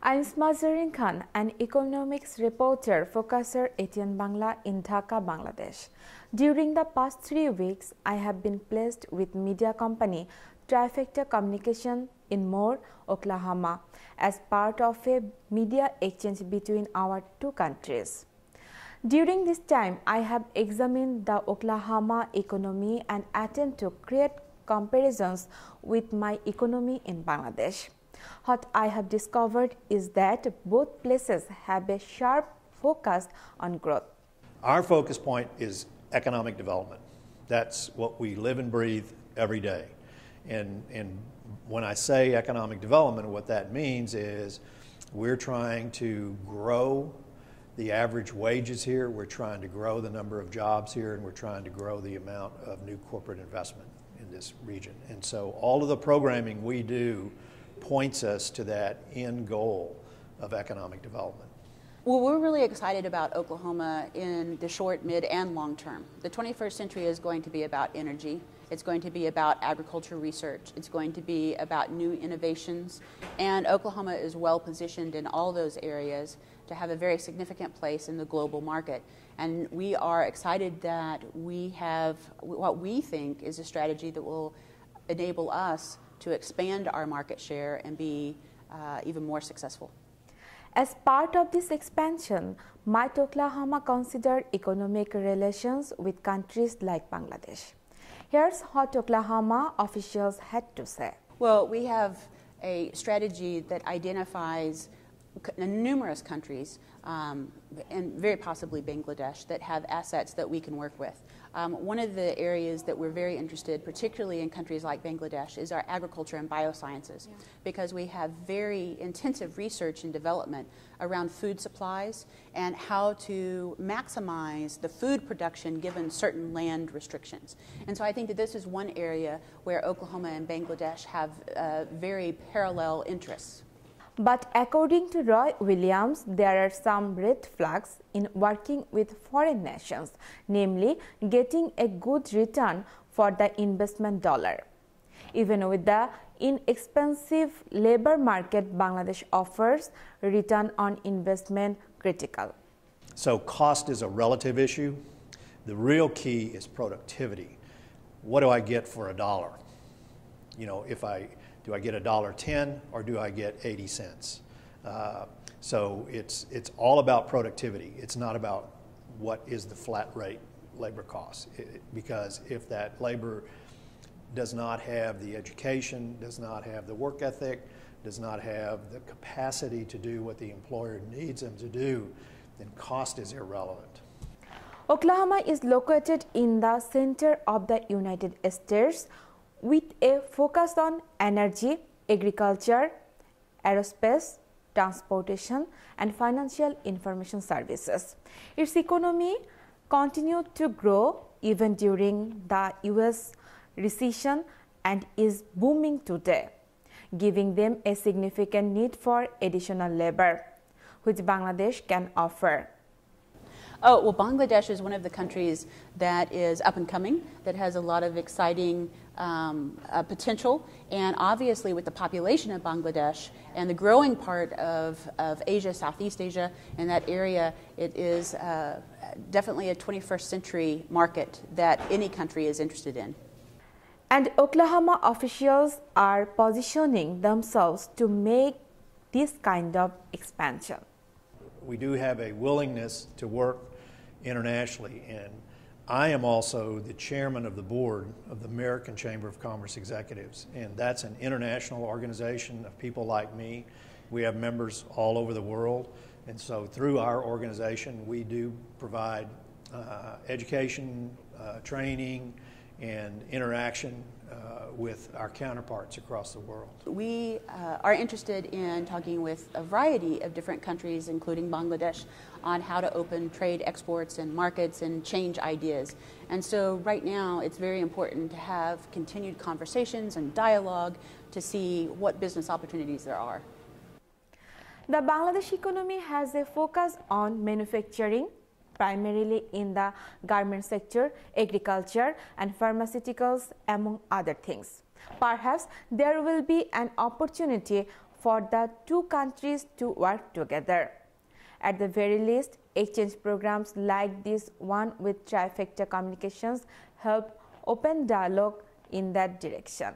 I'm Smazarin Khan, an economics reporter for Qasr ATN Bangla in Dhaka, Bangladesh. During the past 3 weeks, I have been placed with media company Trifecta Communication in Moore, Oklahoma, as part of a media exchange between our two countries. During this time, I have examined the Oklahoma economy and attempted to create comparisons with my economy in Bangladesh. What I have discovered is that both places have a sharp focus on growth. Our focus point is economic development. That's what we live and breathe every day. And when I say economic development, what that means is we're trying to grow the average wages here, we're trying to grow the number of jobs here, and we're trying to grow the amount of new corporate investment in this region. And so all of the programming we do points us to that end goal of economic development. Well, we're really excited about Oklahoma in the short, mid, and long term. The 21st century is going to be about energy. It's going to be about agriculture research. It's going to be about new innovations. And Oklahoma is well positioned in all those areas to have a very significant place in the global market. And we are excited that we have what we think is a strategy that will enable us to expand our market share and be even more successful. As part of this expansion, might Oklahoma consider economic relations with countries like Bangladesh? Here's what Oklahoma officials had to say. Well, we have a strategy that identifies numerous countries, and very possibly Bangladesh, that have assets that we can work with. One of the areas that we're very interested, particularly in countries like Bangladesh, is our agriculture and biosciences, because we have very intensive research and development around food supplies and how to maximize the food production given certain land restrictions. And so I think that this is one area where Oklahoma and Bangladesh have very parallel interests. But according to Roy Williams, there are some red flags in working with foreign nations, namely getting a good return for the investment dollar. Even with the inexpensive labor market Bangladesh offers, return on investment critical. So cost is a relative issue. The real key is productivity. What do I get for a dollar? You know, do I get $1.10 or do I get 80 cents? So it's all about productivity. It's not about what is the flat rate labor cost. Because if that labor does not have the education, does not have the work ethic, does not have the capacity to do what the employer needs them to do, then cost is irrelevant. Oklahoma is located in the center of the United States, with a focus on energy, agriculture, aerospace, transportation, and financial information services. Its economy continued to grow even during the US recession and is booming today, giving them a significant need for additional labor, which Bangladesh can offer. Oh, well, Bangladesh is one of the countries that is up and coming, that has a lot of exciting potential. And obviously, with the population of Bangladesh and the growing part of Asia, Southeast Asia, and that area, it is definitely a 21st century market that any country is interested in. And Oklahoma officials are positioning themselves to make this kind of expansion. We do have a willingness to work internationally, and I am also the chairman of the board of the American Chamber of Commerce Executives, and that's an international organization of people like me. We have members all over the world, and so through our organization we do provide education, training, and interaction with our counterparts across the world. We are interested in talking with a variety of different countries, including Bangladesh, on how to open trade exports and markets and change ideas. And so right now it's very important to have continued conversations and dialogue to see what business opportunities there are. The Bangladesh economy has a focus on manufacturing, primarily in the garment sector, agriculture, and pharmaceuticals, among other things. Perhaps there will be an opportunity for the two countries to work together. At the very least, exchange programs like this one with Trifecta Communications help open dialogue in that direction.